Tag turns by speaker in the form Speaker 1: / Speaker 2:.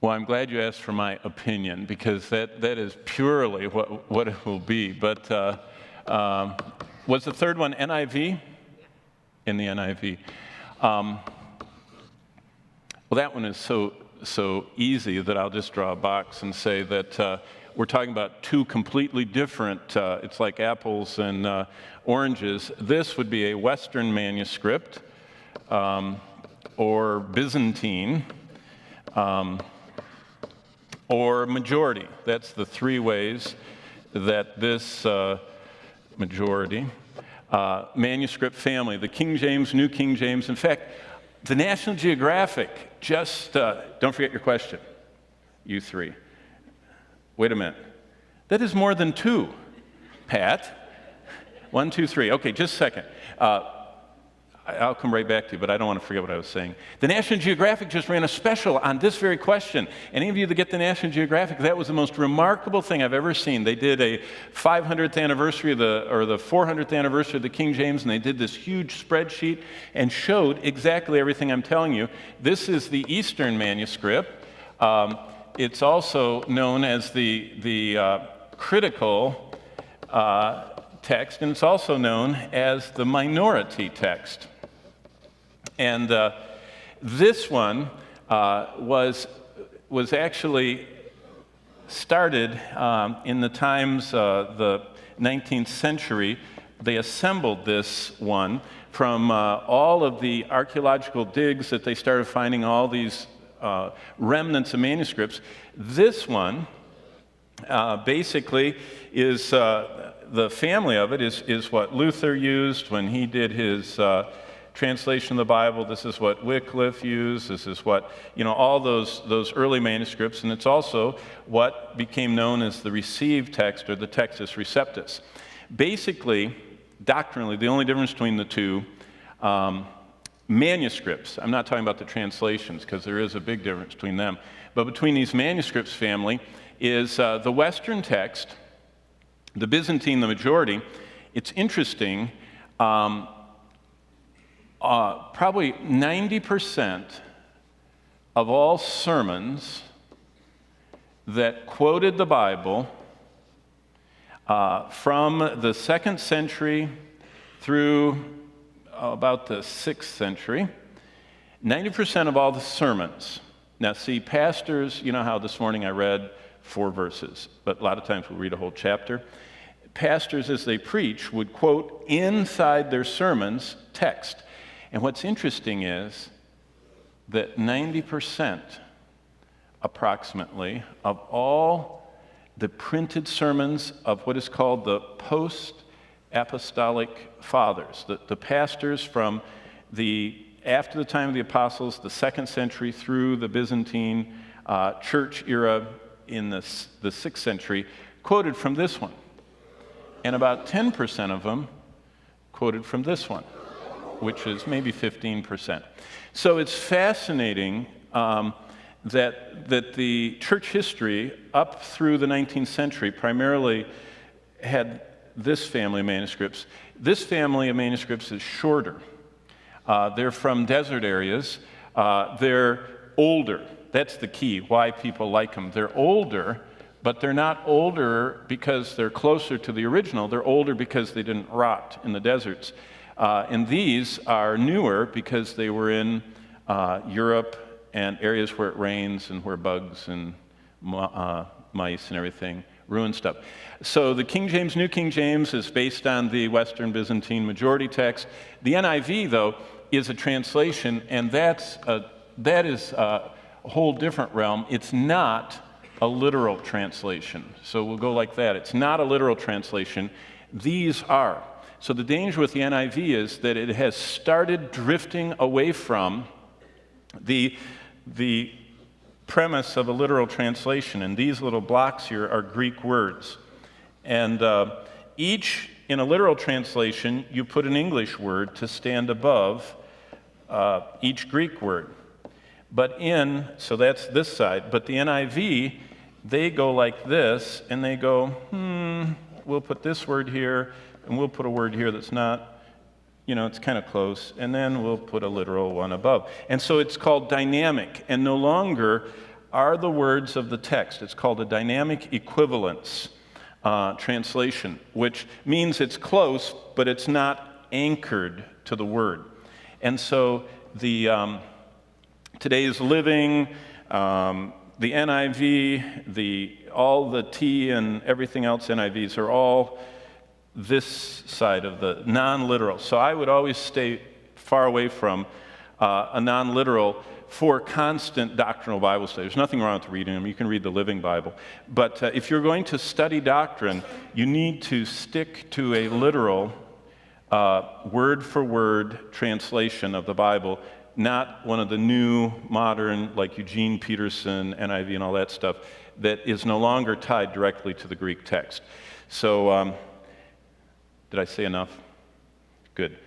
Speaker 1: Well, I'm glad you asked for my opinion, because that is purely what it will be. But was the third one NIV? In the NIV. Well, that one is so easy that I'll just draw a box and say that we're talking about two completely different, it's like apples and oranges. This would be a Western manuscript, or Byzantine, or majority. That's the three ways that this majority manuscript family, the King James, New King James. In fact, the National Geographic just, don't forget your question, you three. Wait a minute. That is more than two, Pat. 1, 2, 3. Okay, just a second. I'll come right back to you, but I don't want to forget what I was saying. The National Geographic just ran a special on this very question. Any of you that get the National Geographic, that was the most remarkable thing I've ever seen. They did a 500th anniversary or the 400th anniversary of the King James, and they did this huge spreadsheet and showed exactly everything I'm telling you. This is the Eastern manuscript. It's also known as the critical text, and it's also known as the minority text. And this one was actually started in the times the 19th century. They assembled this one from all of the archaeological digs that they started finding, all these remnants of manuscripts. This one basically is the family of it is what Luther used when he did his translation of the Bible. This is what Wycliffe used. This is what, all those early manuscripts, and it's also what became known as the received text, or the Textus Receptus. Basically, doctrinally, the only difference between the two manuscripts, I'm not talking about the translations because there is a big difference between them, but between these manuscripts family is the Western text, the Byzantine, the majority. It's interesting, probably 90% of all sermons that quoted the Bible from the 2nd century through about the 6th century, 90% of all the sermons. Now see, pastors, you know how this morning I read 4 verses, but a lot of times we'll read a whole chapter. Pastors, as they preach, would quote inside their sermons text. And what's interesting is that 90% approximately of all the printed sermons of what is called the post-apostolic fathers, the pastors from after the time of the apostles, the 2nd century through the Byzantine church era in the 6th century, quoted from this one. And about 10% of them quoted from this one, which is maybe 15%. So it's fascinating that the church history up through the 19th century primarily had this family of manuscripts. This family of manuscripts is shorter. They're from desert areas. They're older. That's the key, why people like them. They're older, but they're not older because they're closer to the original. They're older because they didn't rot in the deserts. And these are newer because they were in Europe and areas where it rains and where bugs and mice and everything ruin stuff. So the King James, New King James is based on the Western Byzantine majority text. The NIV, though, is a translation, and that is a whole different realm. It's not a literal translation. So we'll go like that. It's not a literal translation. These are. So the danger with the NIV is that it has started drifting away from the premise of a literal translation. And these little blocks here are Greek words. And each, in a literal translation, you put an English word to stand above each Greek word. But so that's this side. But the NIV, they go like this, and they go, we'll put this word here, and we'll put a word here that's not, it's kind of close, and then we'll put a literal one above. And so it's called dynamic, and no longer are the words of the text. It's called a dynamic equivalence translation, which means it's close, but it's not anchored to the word. And so the today's Living, the NIV, all the T and everything else NIVs are all this side of the non-literal. So I would always stay far away from a non-literal for constant doctrinal Bible study. There's nothing wrong with reading them. You can read the Living Bible. But if you're going to study doctrine, you need to stick to a literal, word-for-word translation of the Bible, not one of the new, modern, like Eugene Peterson, NIV, and all that stuff, that is no longer tied directly to the Greek text. So, did I say enough? Good.